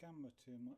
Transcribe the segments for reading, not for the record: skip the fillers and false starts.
camera too much.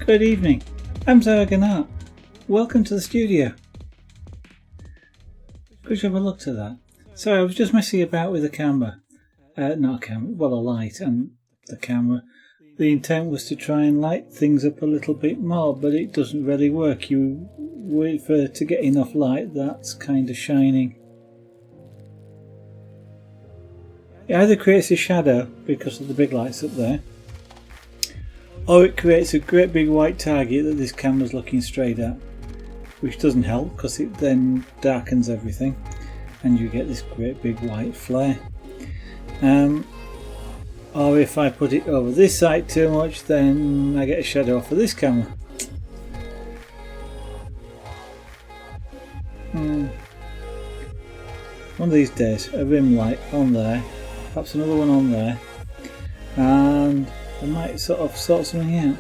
Good evening, I'm Zaraganat. Welcome to the studio. Could you have a look to that? Sorry, I was just messing about with the camera. Not a camera, well, a light and the camera. The intent was to try and light things up a little bit more, but it doesn't really work. You wait for it to get enough light that's kind of shining. It either creates a shadow because of the big lights up there, or it creates a great big white target that this camera's looking straight at, which doesn't help because it then darkens everything and you get this great big white flare. Or if I put it over this side too much, then I get a shadow off of this camera. One of these days, a rim light on there, perhaps another one on there, and I might sort something out.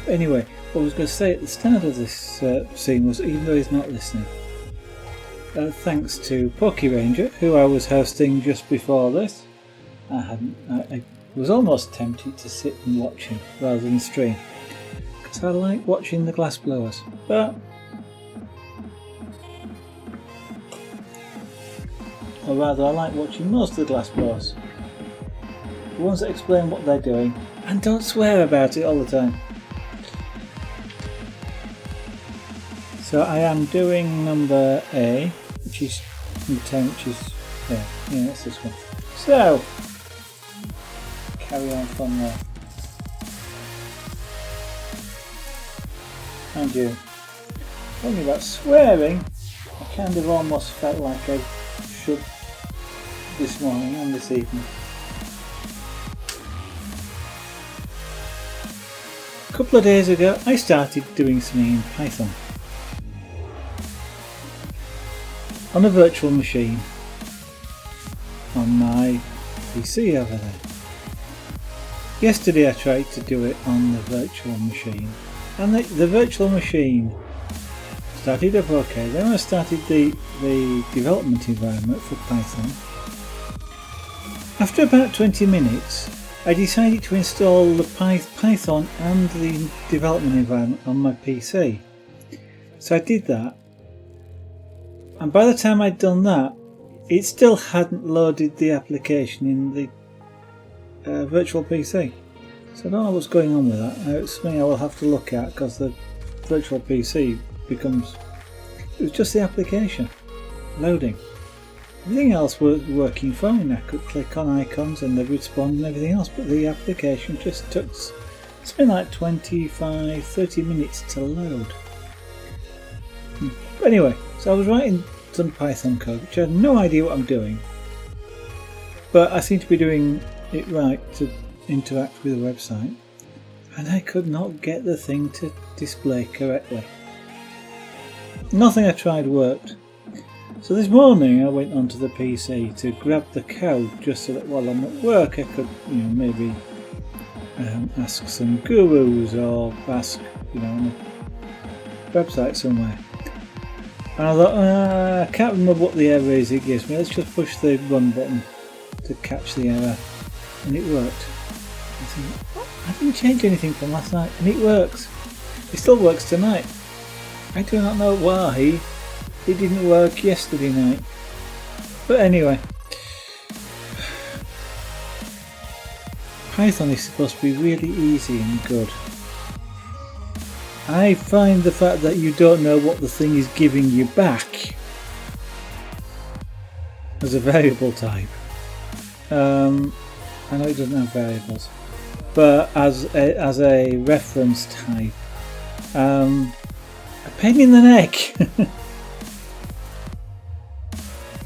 But anyway, what I was going to say at the start of this scene was, even though he's not listening, thanks to Pocky Ranger, who I was hosting just before this. I was almost tempted to sit and watch him rather than stream, because I like watching the glass blowers, or rather I like watching most of the glass blowers. The ones that explain what they're doing and don't swear about it all the time. So I am doing number A, which is number 10, which is there. Yeah, that's this one. So carry on from there. And you, talking about swearing, I kind of almost felt like I should this morning and this evening. A couple of days ago I started doing something in Python on a virtual machine on my PC over there. Yesterday I tried to do it on the virtual machine, and the virtual machine started up okay. Then I started the development environment for Python. After about 20 minutes I decided to install the Python and the development environment on my PC. So I did that, and by the time I'd done that, it still hadn't loaded the application in the virtual PC. So I don't know what's going on with that. It's something I will have to look at, because the virtual PC it was just the application loading. Everything else was working fine. I could click on icons and they'd respond and everything else, but the application just took something like 25-30 minutes to load. Anyway, so I was writing some Python code, which I had no idea what I'm doing, but I seem to be doing it right to interact with the website, and I could not get the thing to display correctly. Nothing I tried worked. So this morning I went onto the PC to grab the code, just so that while I'm at work I could, maybe ask some gurus or ask, on a website somewhere. And I thought, I can't remember what the error is it gives me. Let's just push the run button to catch the error, and it worked. I think, I didn't change anything from last night, and it works. It still works tonight. I do not know why it didn't work yesterday night. But anyway, Python is supposed to be really easy and good. I find the fact that you don't know what the thing is giving you back as a variable type. I know it doesn't have variables, but as a reference type, a pain in the neck.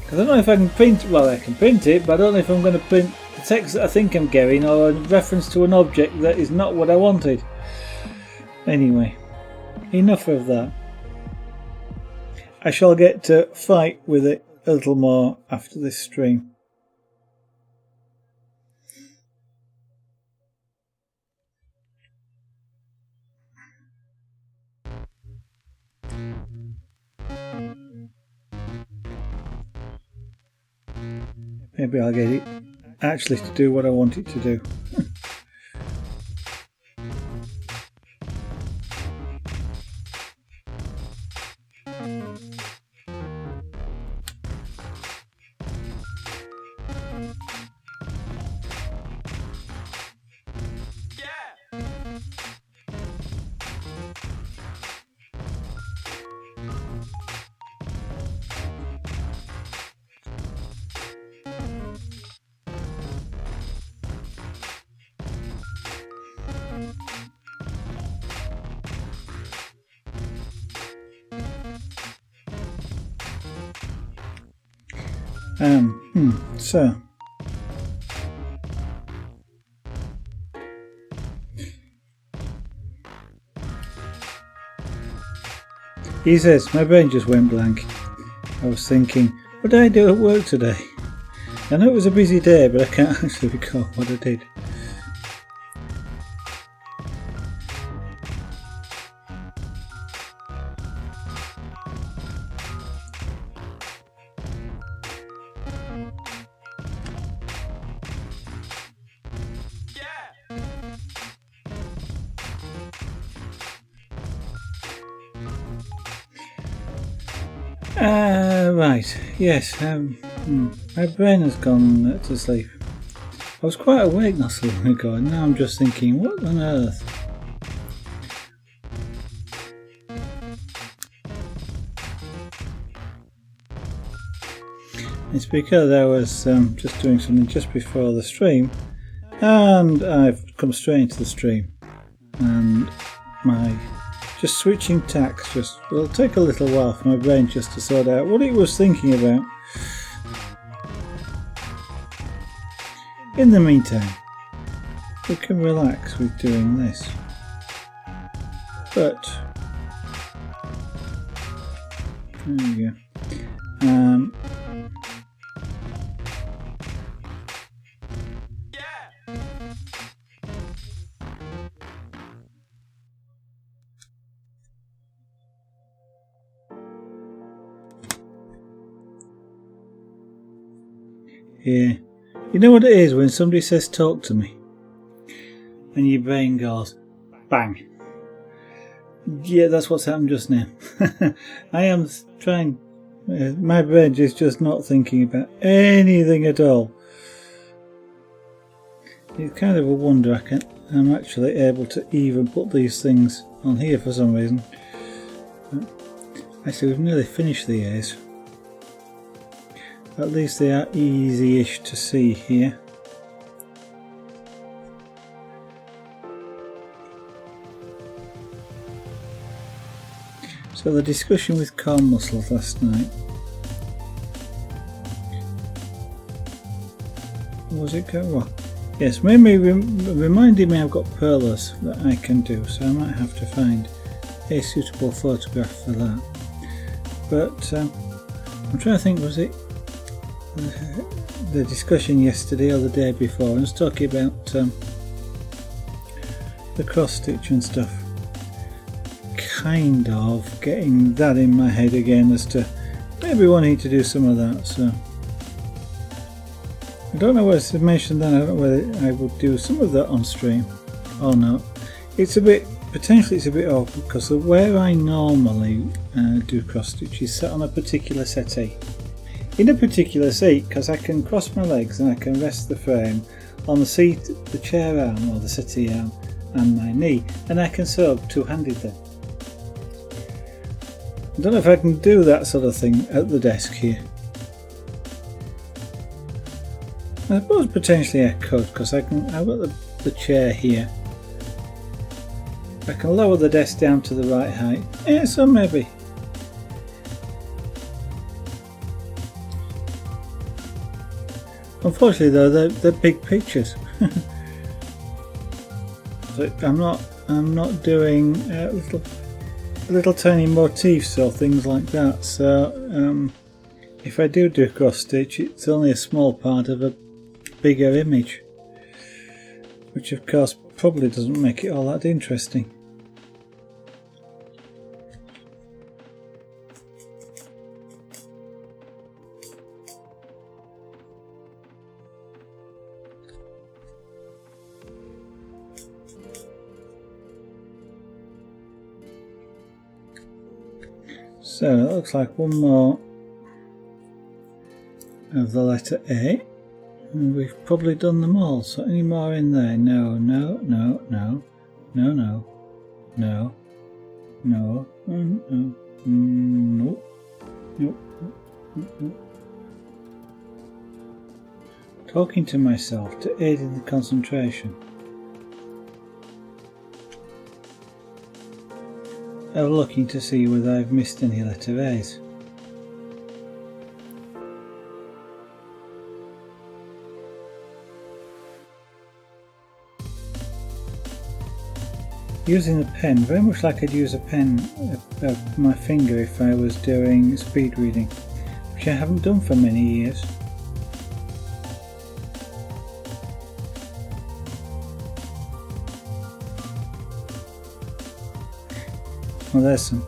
I don't know if I can print. Well, I can print it, but I don't know if I'm going to print the text that I think I'm getting, or a reference to an object that is not what I wanted. Anyway, enough of that. I shall get to fight with it a little more after this stream. Maybe I'll get it actually to do what I want it to do. So he says, my brain just went blank. I was thinking, what did I do at work today? I know it was a busy day, but I can't actually recall what I did. Right, yes, my brain has gone to sleep. I was quite awake not so long ago, and now I'm just thinking, what on earth? It's because I was just doing something just before the stream, and I've come straight into the stream, and my just switching tacks will take a little while for my brain just to sort out what it was thinking about. In the meantime, we can relax with doing this. But there we go. Yeah, you know what it is when somebody says talk to me and your brain goes bang. Yeah, that's what's happened just now. I am trying, my brain is just not thinking about anything at all. It's kind of a wonder I'm actually able to even put these things on here for some reason. But actually, we've nearly finished the A's. At least they are easy-ish to see here. So the discussion with Corn Muscle last night. Was it going well? Yes, maybe reminded me I've got perlers that I can do, so I might have to find a suitable photograph for that. But I'm trying to think, was it the discussion yesterday or the day before? I was talking about the cross stitch and stuff. Kind of getting that in my head again as to maybe wanting to do some of that. So I don't know whether to mention that. I don't know whether I would do some of that on stream or not. It's a bit, potentially it's a bit awkward because where I normally do cross stitch is set on a particular settee. in a particular seat, because I can cross my legs and I can rest the frame on the seat, the chair arm or the settee arm and my knee, and I can sew two-handed then. I don't know if I can do that sort of thing at the desk here. I suppose potentially I could, because I've got the chair here. I can lower the desk down to the right height. Yeah, so maybe. Unfortunately though, they're big pictures. So I'm not doing little tiny motifs or things like that. So if I do cross stitch, it's only a small part of a bigger image, which of course probably doesn't make it all that interesting. So it looks like one more of the letter A, and we've probably done them all. So any more in there? No, no, no, no, no, no, no, no, no, no, no, no. Talking to myself to aid in the concentration. I'm looking to see whether I've missed any letter A's. Using the pen, very much like I'd use a pen of my finger if I was doing speed reading, which I haven't done for many years. Well, there's some.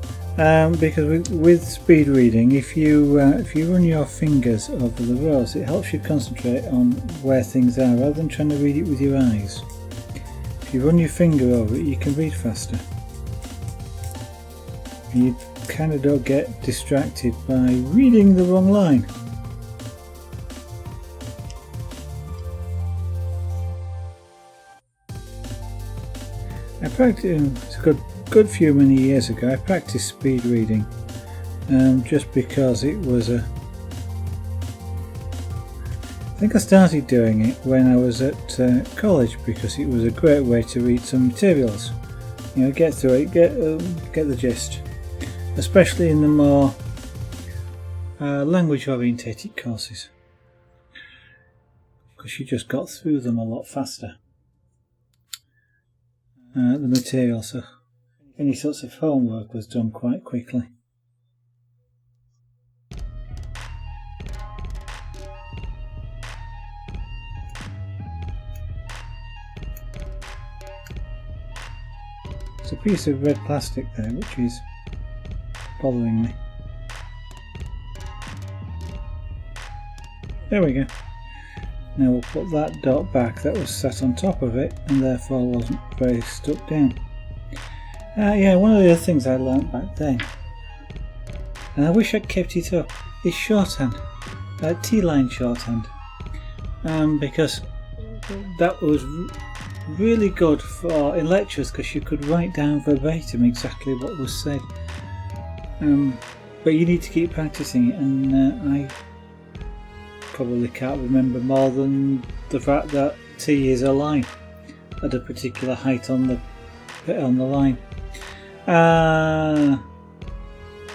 Because with speed reading, if you run your fingers over the rows, it helps you concentrate on where things are rather than trying to read it with your eyes. If you run your finger over it, you can read faster. You kind of don't get distracted by reading the wrong line. I practiced a good few many years ago. I practiced speed reading just because it was I think I started doing it when I was at college, because it was a great way to read some materials. You know, get through it, get the gist, especially in the more language orientated courses, because you just got through them a lot faster. The material, so any sorts of homework was done quite quickly. There's a piece of red plastic there which is bothering me. There we go. Now we'll put that dot back that was sat on top of it and therefore wasn't very stuck down. Yeah, one of the other things I learnt back then, and I wish I'd kept it up, is shorthand, T-line shorthand, because that was really good in lectures, because you could write down verbatim exactly what was said. But you need to keep practicing it, and I probably can't remember more than the fact that T is a line at a particular height on the line. I'll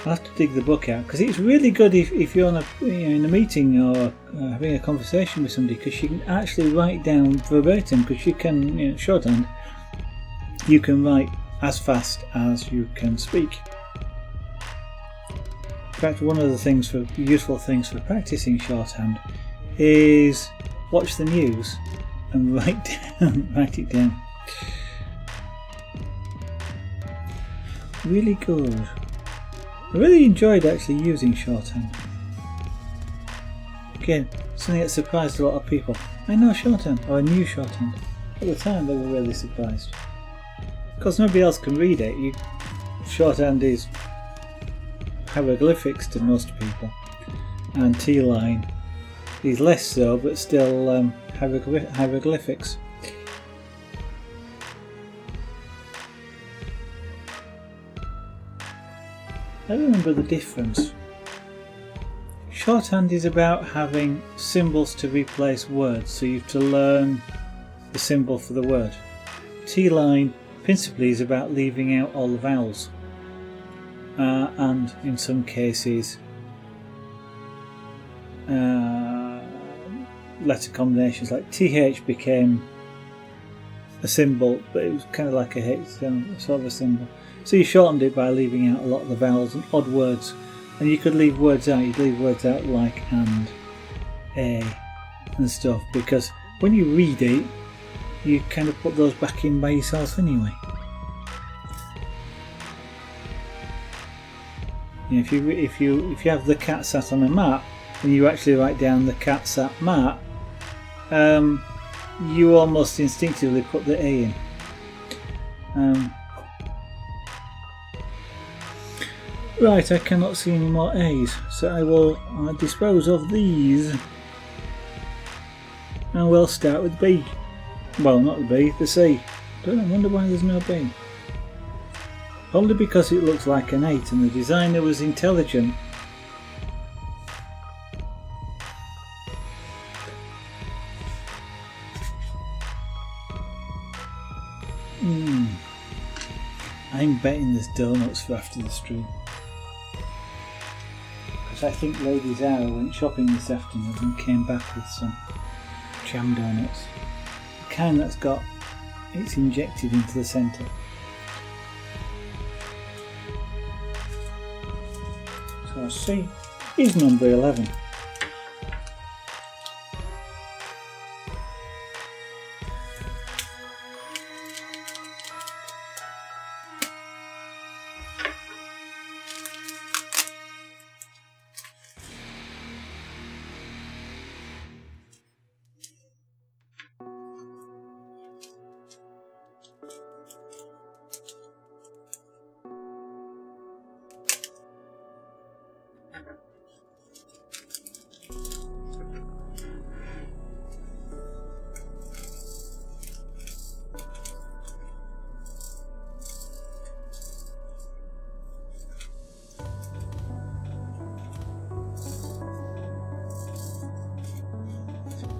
have to dig the book out, because it's really good if you're on in a meeting or having a conversation with somebody, because you can actually write down verbatim, because you can, shorthand, you can write as fast as you can speak. In fact, one of the useful things for practicing shorthand is watch the news and write it down. Really good. I really enjoyed actually using shorthand. Again, something that surprised a lot of people. I know shorthand, or I knew shorthand. At the time they were really surprised. Because nobody else can read it. Shorthand is hieroglyphics to most people. and T-line is less so, but still hieroglyphics. I remember the difference. Shorthand is about having symbols to replace words, so you have to learn the symbol for the word. T-line principally is about leaving out all the vowels, and in some cases letter combinations, like TH became a symbol, but it was kind of like a H, sort of a symbol. So you shortened it by leaving out a lot of the vowels and odd words. And you could leave words out, you'd leave words out like and, a, and stuff, because when you read it, you kind of put those back in by yourself anyway. If you have the cat sat on a mat, and you actually write down the cat sat mat, you almost instinctively put the A in. Right, I cannot see any more A's, so I will dispose of these, and we'll start with B. Well, not the B, the C. I wonder why there's no B. Probably because it looks like an 8 and the designer was intelligent. I'm betting there's donuts for after the stream. I think Lady Zara went shopping this afternoon and came back with some jam donuts. The kind that's got it's injected into the centre. So C is number 11.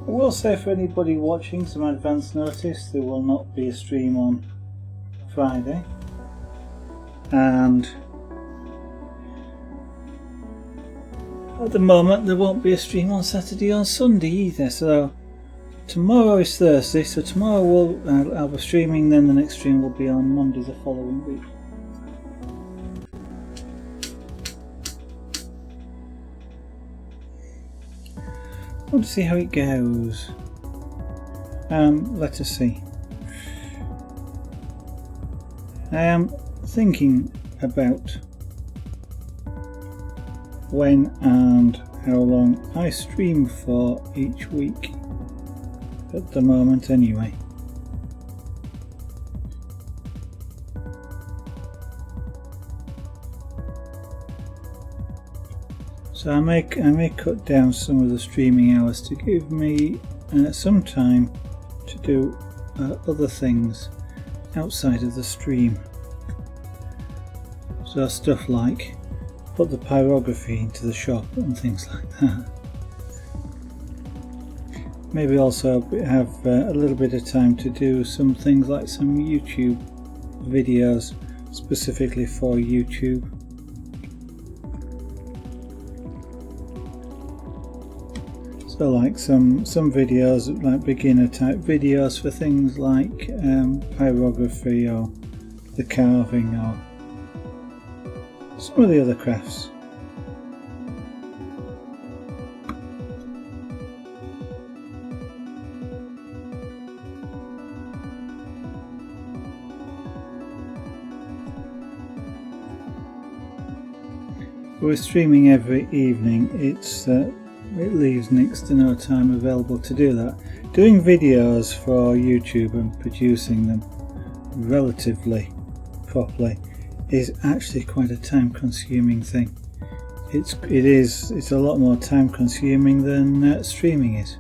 I will say, for anybody watching, some advance notice, there will not be a stream on Friday, and at the moment there won't be a stream on Saturday or Sunday either. So tomorrow is Thursday, so tomorrow I'll be streaming, then the next stream will be on Monday the following week. I want to see how it goes. Let us see. I am thinking about when and how long I stream for each week, at the moment anyway. So I may cut down some of the streaming hours to give me some time to do other things outside of the stream. So stuff like put the pyrography into the shop and things like that. Maybe also have a little bit of time to do some things like some YouTube videos specifically for YouTube. So like some videos, like beginner type videos for things like pyrography or the carving or some of the other crafts. We're streaming every evening. It leaves next to no time available to do that. Doing videos for YouTube and producing them relatively properly is actually quite a time consuming thing. it's a lot more time consuming than streaming is.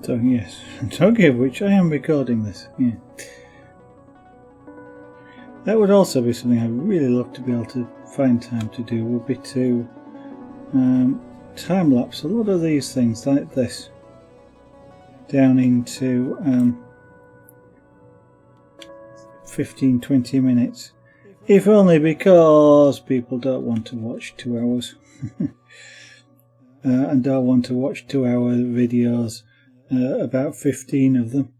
So yes, talking of which, I am recording this. Yeah, that would also be something I'd really love to be able to find time to do. Would be to time lapse a lot of these things like this down into 15-20 minutes, if only because people don't want to watch 2 hours and don't want to watch 2-hour videos. About 15 of them.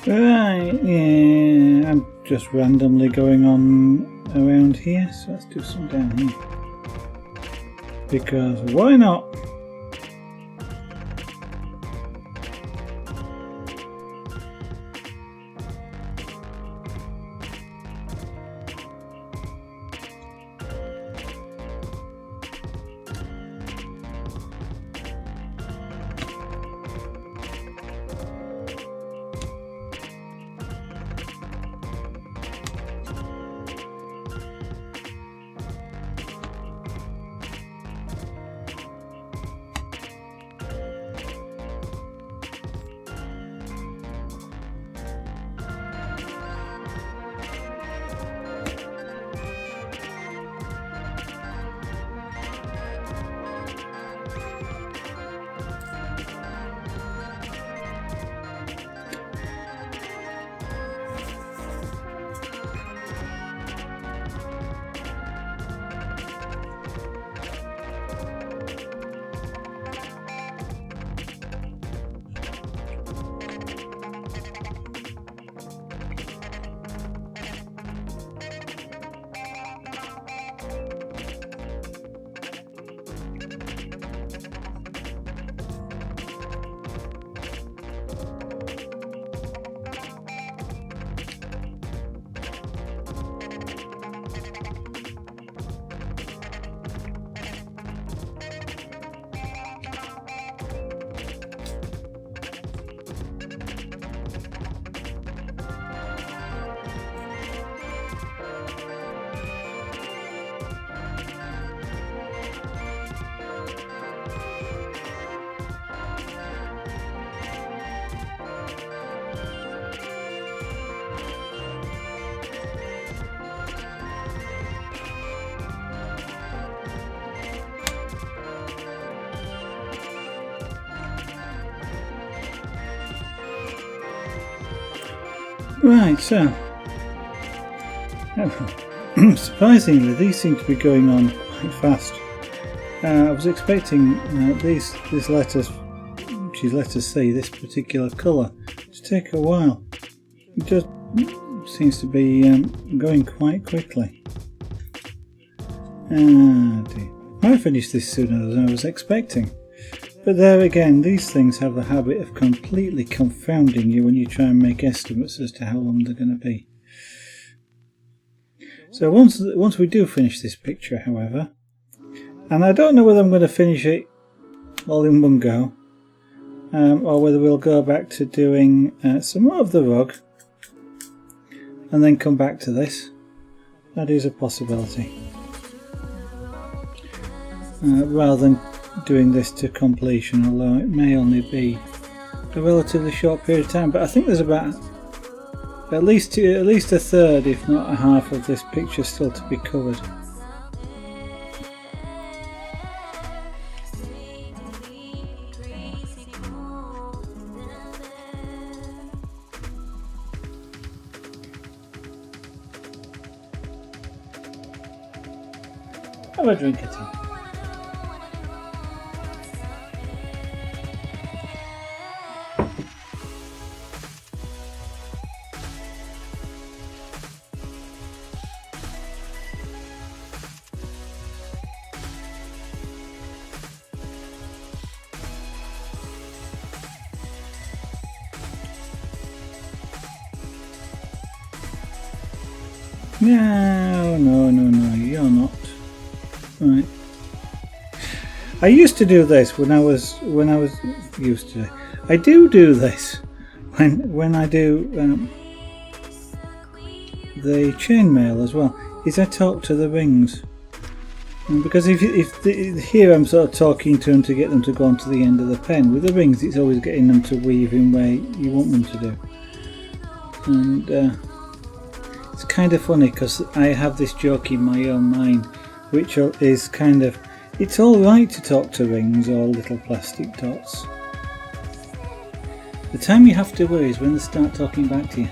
Right, yeah, I'm just randomly going on around here, so let's do some down here. Because why not? Right, so surprisingly these seem to be going on quite fast. I was expecting this letter, which is letter C, this particular colour, take a while. It just seems to be going quite quickly. Ah dear. I finished this sooner than I was expecting. But there again, these things have the habit of completely confounding you when you try and make estimates as to how long they're going to be. So once we do finish this picture, however, and I don't know whether I'm going to finish it all in one go, or whether we'll go back to doing some more of the rug and then come back to this. That is a possibility. Rather than doing this to completion, although it may only be a relatively short period of time. But I think there's about at least a third, if not a half, of this picture still to be covered. Have a drink of tea. No, you're not. Right. I used to do this when I was used to. I do this when I do the chainmail as well. Is I talk to the rings, because if here I'm sort of talking to them to get them to go onto the end of the pen. With the rings, it's always getting them to weave in where you want them to do, and it's kind of funny because I have this joke in my own mind, which is kind of, it's alright to talk to rings or little plastic dots. The time you have to worry is when they start talking back to you.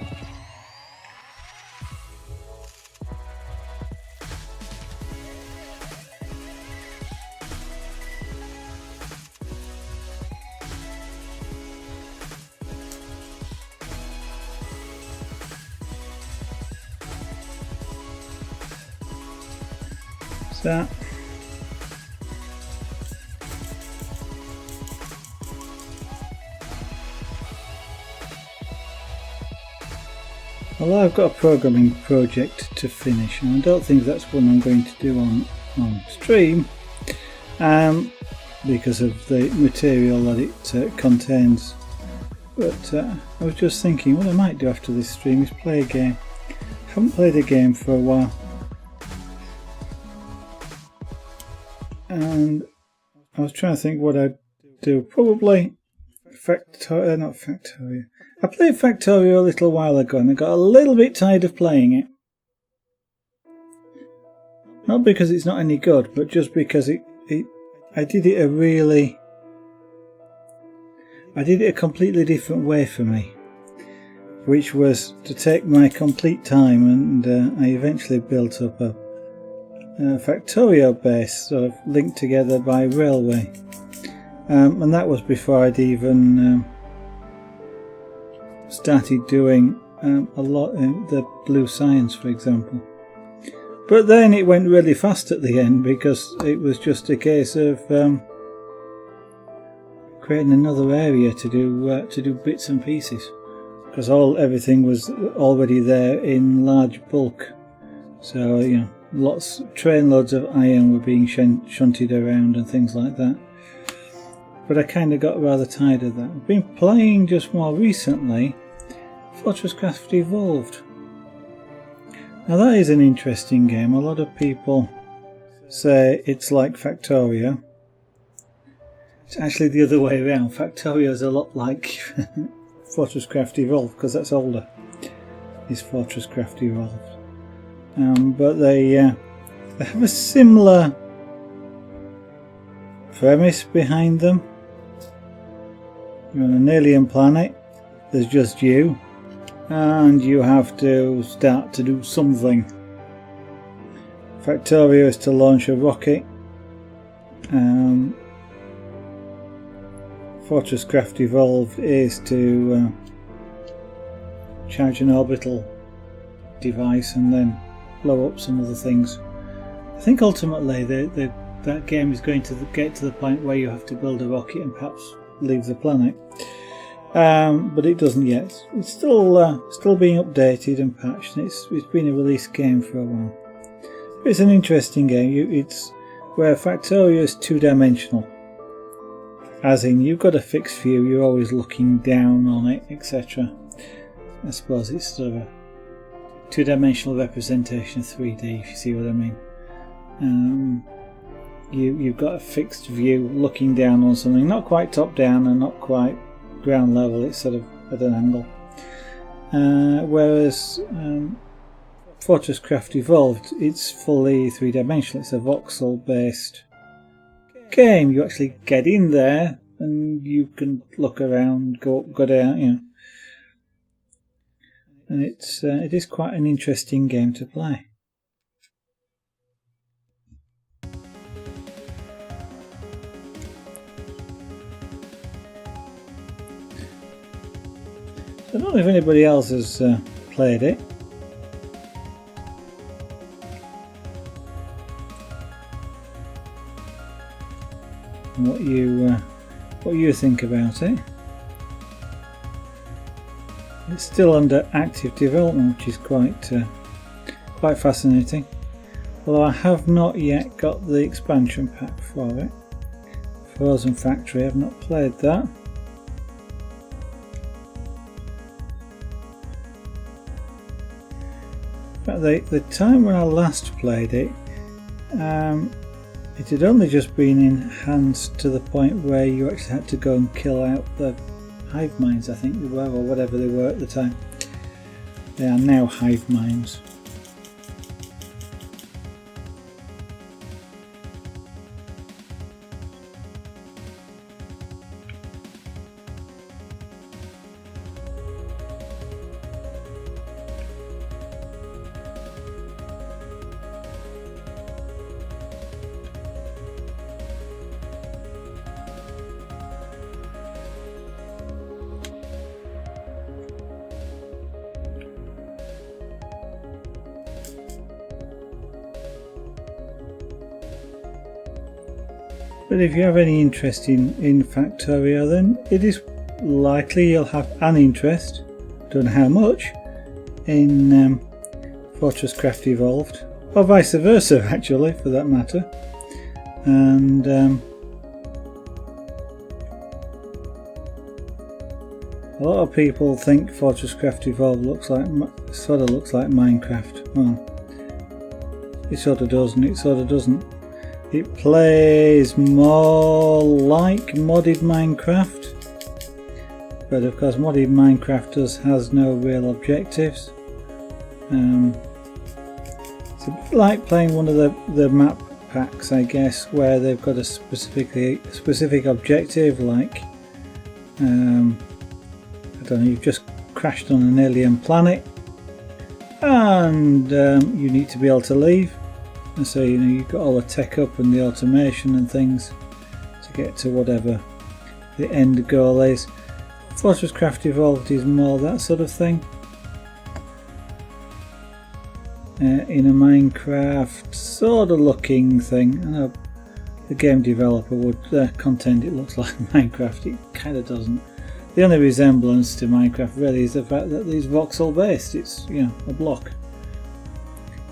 That. Well, I've got a programming project to finish, and I don't think that's one I'm going to do on stream, because of the material that it contains. But I was just thinking, what I might do after this stream is play a game. I haven't played a game for a while. And I was trying to think what I'd do. Probably not Factorio. I played Factorio a little while ago and I got a little bit tired of playing it. Not because it's not any good, but just because I did it a completely different way for me, which was to take my complete time, and I eventually built up a Factorio base, sort of linked together by railway, and that was before I'd even started doing a lot in the blue science, for example. But then it went really fast at the end because it was just a case of creating another area to do bits and pieces, because everything was already there in large bulk. So trainloads of iron were being shunted around and things like that. But I kind of got rather tired of that. I've been playing just more recently Fortresscraft Evolved. Now that is an interesting game. A lot of people say it's like Factorio. It's actually the other way around. Factorio is a lot like Fortresscraft Evolved, because that's older. Is Fortresscraft Evolved. But they have a similar premise behind them. You're on an alien planet, there's just you, and you have to start to do something. Factorio is to launch a rocket. Fortresscraft Evolved is to charge an orbital device and then blow up some other things. I think ultimately that game is going to get to the point where you have to build a rocket and perhaps leave the planet. But it doesn't yet. It's still being updated and patched. It's been a release game for a while. It's an interesting game. It's where Factorio is two-dimensional, as in you've got a fixed view. You're always looking down on it, etc. I suppose it's sort of a two-dimensional representation of 3D, if you see what I mean. You've got a fixed view looking down on something, not quite top down and not quite ground level, it's sort of at an angle. Whereas Fortress Craft Evolved, it's fully three-dimensional. It's a voxel based game. You actually get in there and you can look around, go up, go down, you know. And it is quite an interesting game to play. I don't know if anybody else has played it. And what you think about it. It's still under active development, which is quite fascinating. Although I have not yet got the expansion pack for it. Frozen Factory, I've not played that. But the time when I last played it, it had only just been enhanced to the point where you actually had to go and kill out the hive minds, I think they were, or whatever they were at the time. They are now hive minds. But if you have any interest in Factorio, then it is likely you'll have an interest, don't know how much, in Fortress Craft Evolved, or vice versa actually, for that matter. And a lot of people think Fortress Craft Evolved sort of looks like Minecraft. Well, it sort of does and it sort of doesn't. It plays more like modded Minecraft, but of course modded Minecraft has no real objectives. It's a bit like playing one of the map packs, I guess, where they've got a specific objective, like I don't know, you've just crashed on an alien planet and you need to be able to leave. And so, you know, you've got all the tech up and the automation and things to get to whatever the end goal is. Fortress Craft Evolved is more that sort of thing. In a Minecraft sort of looking thing. I know the game developer would contend it looks like Minecraft. It kind of doesn't. The only resemblance to Minecraft really is the fact that it's voxel based. It's, you know, a block.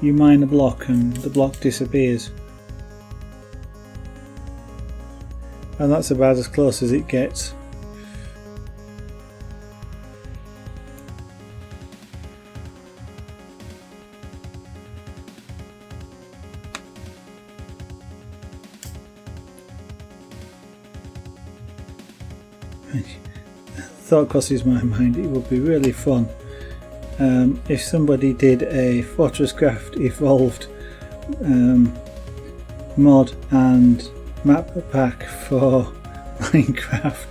You mine a block and the block disappears. And that's about as close as it gets. Thought crosses my mind, it would be really fun if somebody did a Fortress Craft Evolved mod and map pack for Minecraft,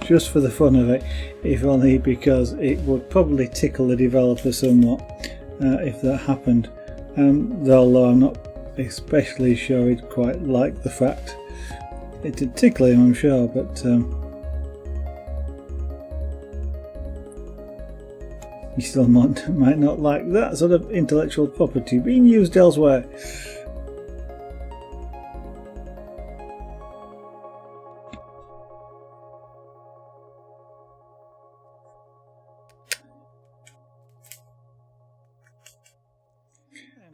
just for the fun of it, if only because it would probably tickle the developer somewhat if that happened. Although I'm not especially sure he'd quite like the fact. It'd tickle him, I'm sure, but You still might not like that sort of intellectual property being used elsewhere.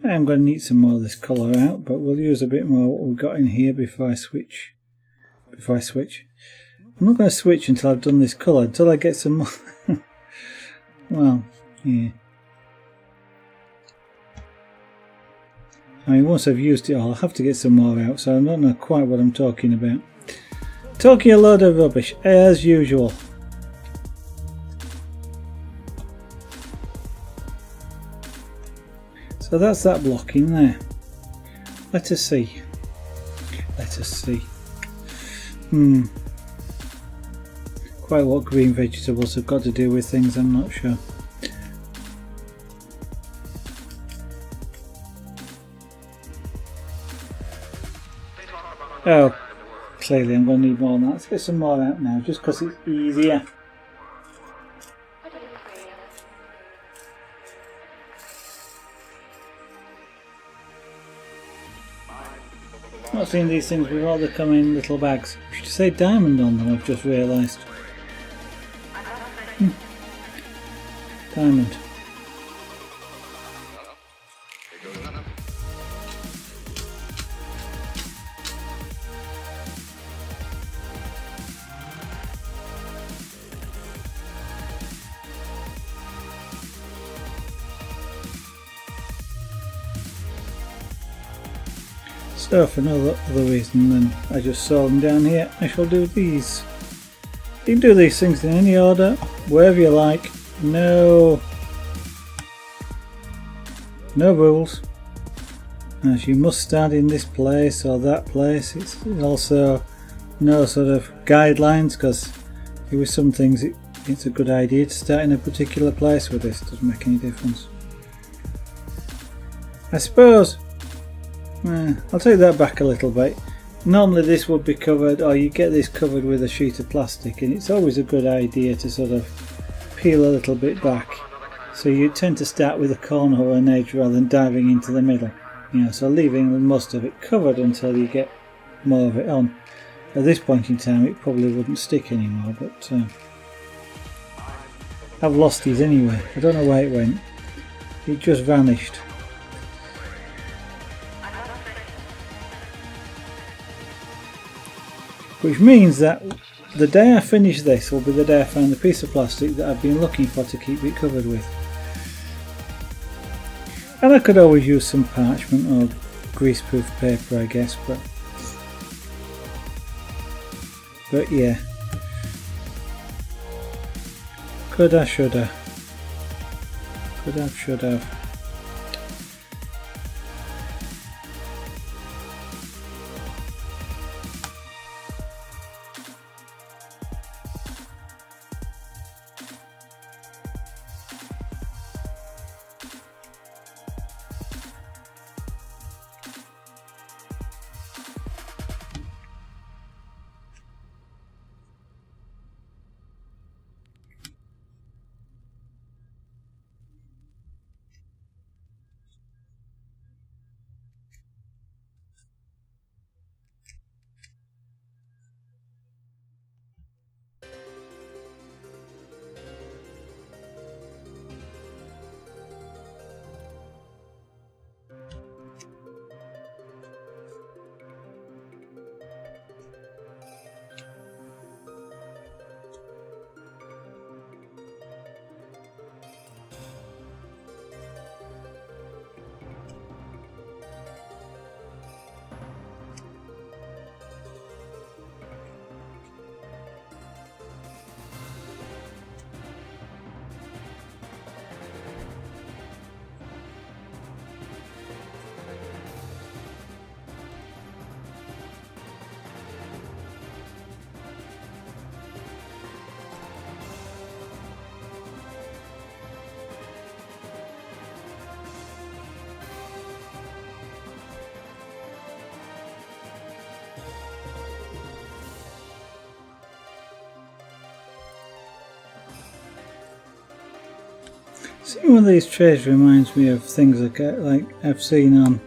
I'm going to need some more of this colour out, but we'll use a bit more what we've got in here before I switch. I'm not going to switch until I've done this colour, until I get some more. Well, yeah. I mean, once I've used it all, I'll have to get some more out, so I don't know quite what I'm talking about. Talking a load of rubbish, as usual. So that's that block in there. Let us see. Quite what green vegetables have got to do with things, I'm not sure. Oh, clearly I'm going to need more than that. Let's get some more out now, just because it's easier. I'm not seeing these things before they come in little bags. I should say diamond on them, I've just realised. Diamond. So for no other reason than I just saw them down here, I shall do these. You can do these things in any order, wherever you like. No rules. As you must stand in this place or that place. It's also no sort of guidelines, because with some things it's a good idea to start in a particular place. With this, it doesn't make any difference. I suppose I'll take that back a little bit. Normally this would be covered, or you get this covered with a sheet of plastic, and it's always a good idea to sort of peel a little bit back. So you tend to start with a corner or an edge rather than diving into the middle. So leaving most of it covered until you get more of it on. At this point in time it probably wouldn't stick anymore, but I've lost these anyway. I don't know where it went. It just vanished. Which means that the day I finish this will be the day I find the piece of plastic that I've been looking for to keep it covered with. And I could always use some parchment or greaseproof paper, I guess, but yeah. Could have, should have. Could have, should have. Seeing one of these trays reminds me of things like I've seen on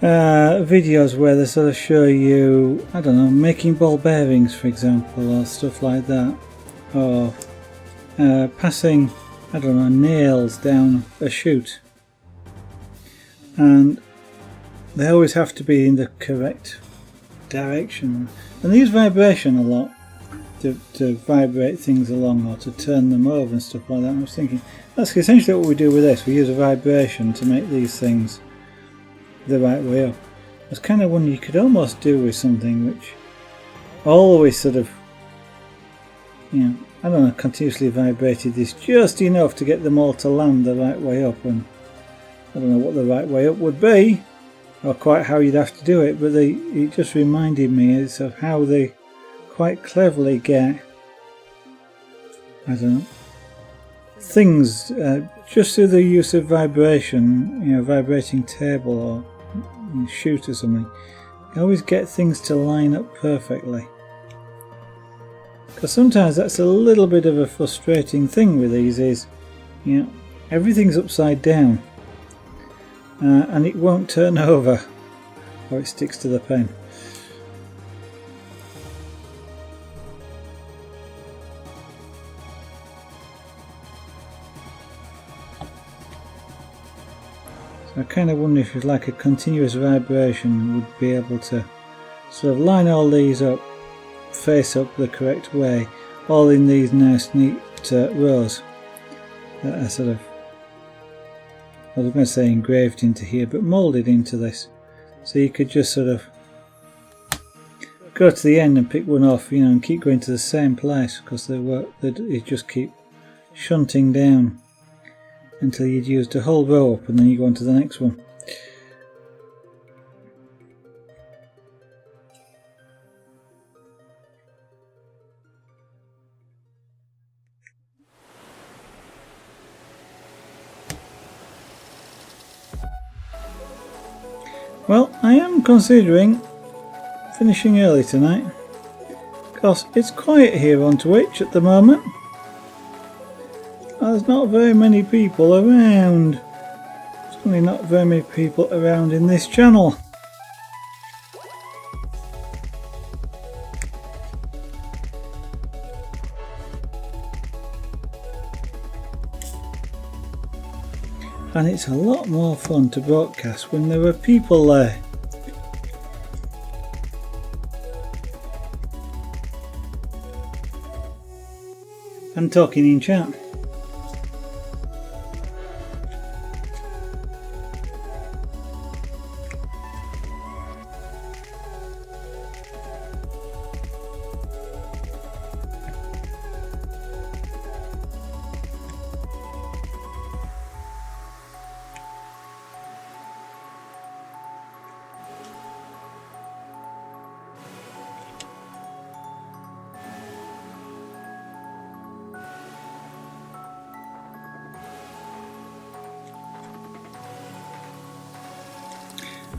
videos where they sort of show you, I don't know, making ball bearings, for example, or stuff like that, or passing, I don't know, nails down a chute, and they always have to be in the correct direction, and they use vibration a lot to vibrate things along or to turn them over and stuff like that. I was thinking that's essentially what we do with this. We use a vibration to make these things the right way up. I was kind of wondering, you could almost do with something which always sort of, you know, I don't know, continuously vibrated this just enough to get them all to land the right way up. And I don't know what the right way up would be or quite how you'd have to do it, but it just reminded me of how they quite cleverly get, I don't know, things just through the use of vibration, you know, vibrating table or chute or something. You always get things to line up perfectly. Because sometimes that's a little bit of a frustrating thing with these is, you know, everything's upside down and it won't turn over or it sticks to the pen. I kind of wonder if it's like a continuous vibration would be able to sort of line all these up, face up the correct way, all in these nice neat rows that are sort of, I was going to say engraved into here, but moulded into this. So you could just sort of go to the end and pick one off, you know, and keep going to the same place because they just keep shunting down until you'd used a whole row up and then you go on to the next one. Well, I am considering finishing early tonight because it's quiet here on Twitch at the moment. There's not very many people around. Certainly not very many people around in this channel. And it's a lot more fun to broadcast when there are people there. And talking in chat.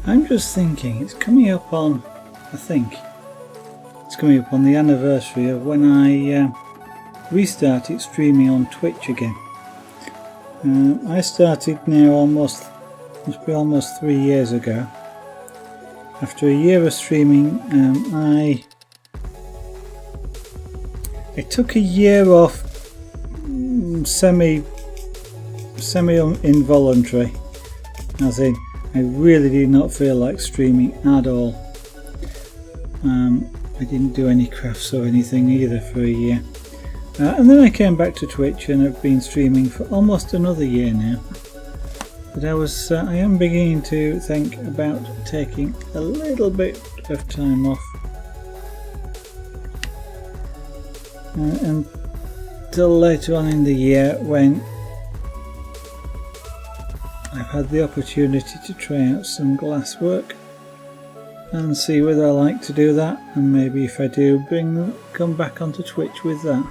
I'm just thinking, it's coming up on, I think, it's coming up on the anniversary of when I restarted streaming on Twitch again. I started now must be almost 3 years ago. After a year of streaming, I took a year off, semi involuntary, as in I really did not feel like streaming at all. I didn't do any crafts or anything either for a year. And then I came back to Twitch and I've been streaming for almost another year now. But I am beginning to think about taking a little bit of time off. Until later on in the year when I've had the opportunity to try out some glass work and see whether I like to do that, and maybe if I do, come back onto Twitch with that.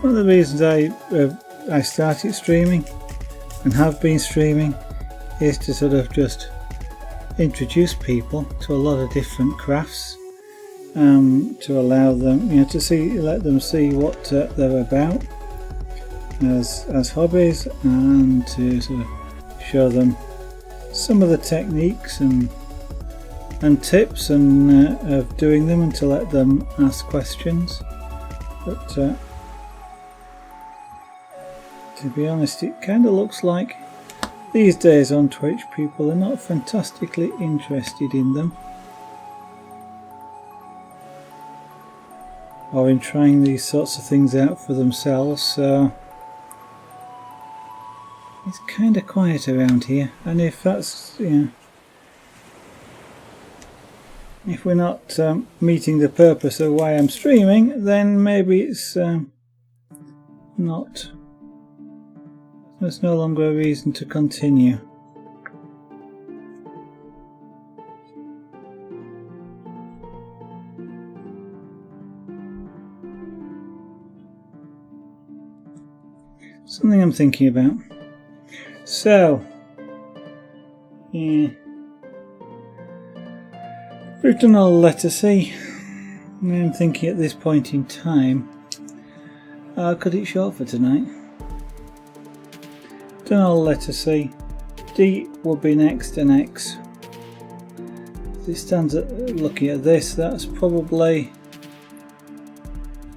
One of the reasons I started streaming and have been streaming is to sort of just introduce people to a lot of different crafts, to allow them, let them see what they're about as hobbies, and to sort of show them some of the techniques and tips of doing them, and to let them ask questions. But to be honest, it kind of looks like these days on Twitch people are not fantastically interested in them, or in trying these sorts of things out for themselves, so it's kind of quiet around here. And if that's, if we're not meeting the purpose of why I'm streaming, then maybe it's not. There's no longer a reason to continue. Something I'm thinking about. So, yeah, we've done all letter C. I'm thinking at this point in time, I'll cut it short for tonight. Done all letter C. D will be next, and X. As it stands looking at this, that's probably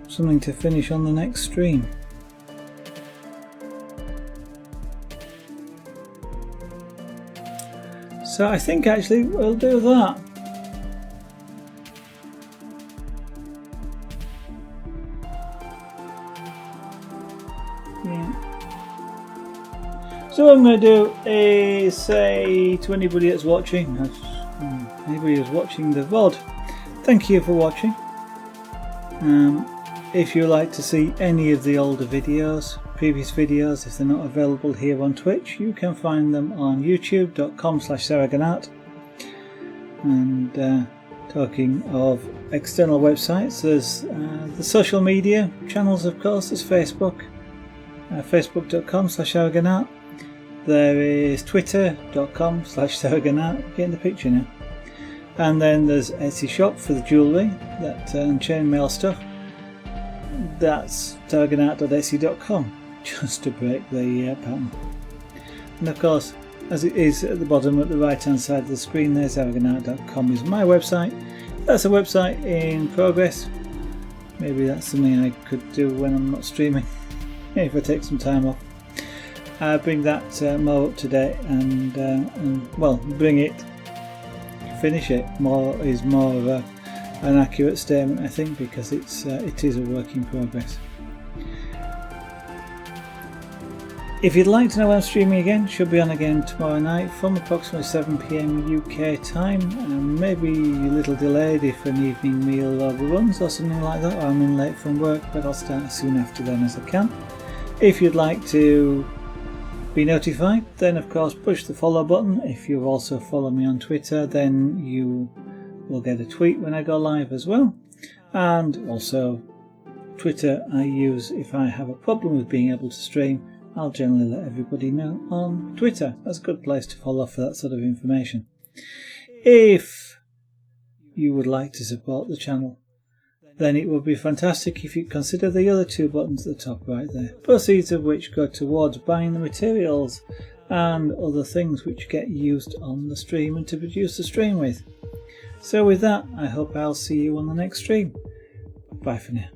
something to finish on the next stream. So I think actually we'll do that. Yeah. So what I'm going to do is say to anybody that's watching, anybody who's watching the VOD, thank you for watching. If you like to see any of the older videos, previous videos, if they're not available here on Twitch, you can find them on youtube.com/sarahganart. And talking of external websites, there's the social media channels, of course. There's Facebook, facebook.com/sarahganart. There is twitter.com/sarahganart. Getting the picture now. And then there's Etsy shop for the jewellery, that and chainmail stuff. That's sarahganart.etsy.com, just to break the pattern. And of course, as it is at the bottom at the right hand side of the screen there, sarahganart.com is my website. That's a website in progress. Maybe that's something I could do when I'm not streaming, if I take some time off. Bring that more up to date, and well, finish it more is more of an accurate statement, I think, because it is a work in progress. If you'd like to know when I'm streaming again, should be on again tomorrow night from approximately 7 PM UK time, and maybe a little delayed if an evening meal overruns or something like that, or I'm in late from work, but I'll start as soon after then as I can. If you'd like to be notified, then of course push the follow button. If you also follow me on Twitter, then you will get a tweet when I go live as well. And also Twitter I use if I have a problem with being able to stream. I'll generally let everybody know on Twitter. That's a good place to follow for that sort of information. If you would like to support the channel, then it would be fantastic if you consider the other two buttons at the top right there, proceeds of which go towards buying the materials and other things which get used on the stream and to produce the stream with. So with that, I hope I'll see you on the next stream. Bye for now.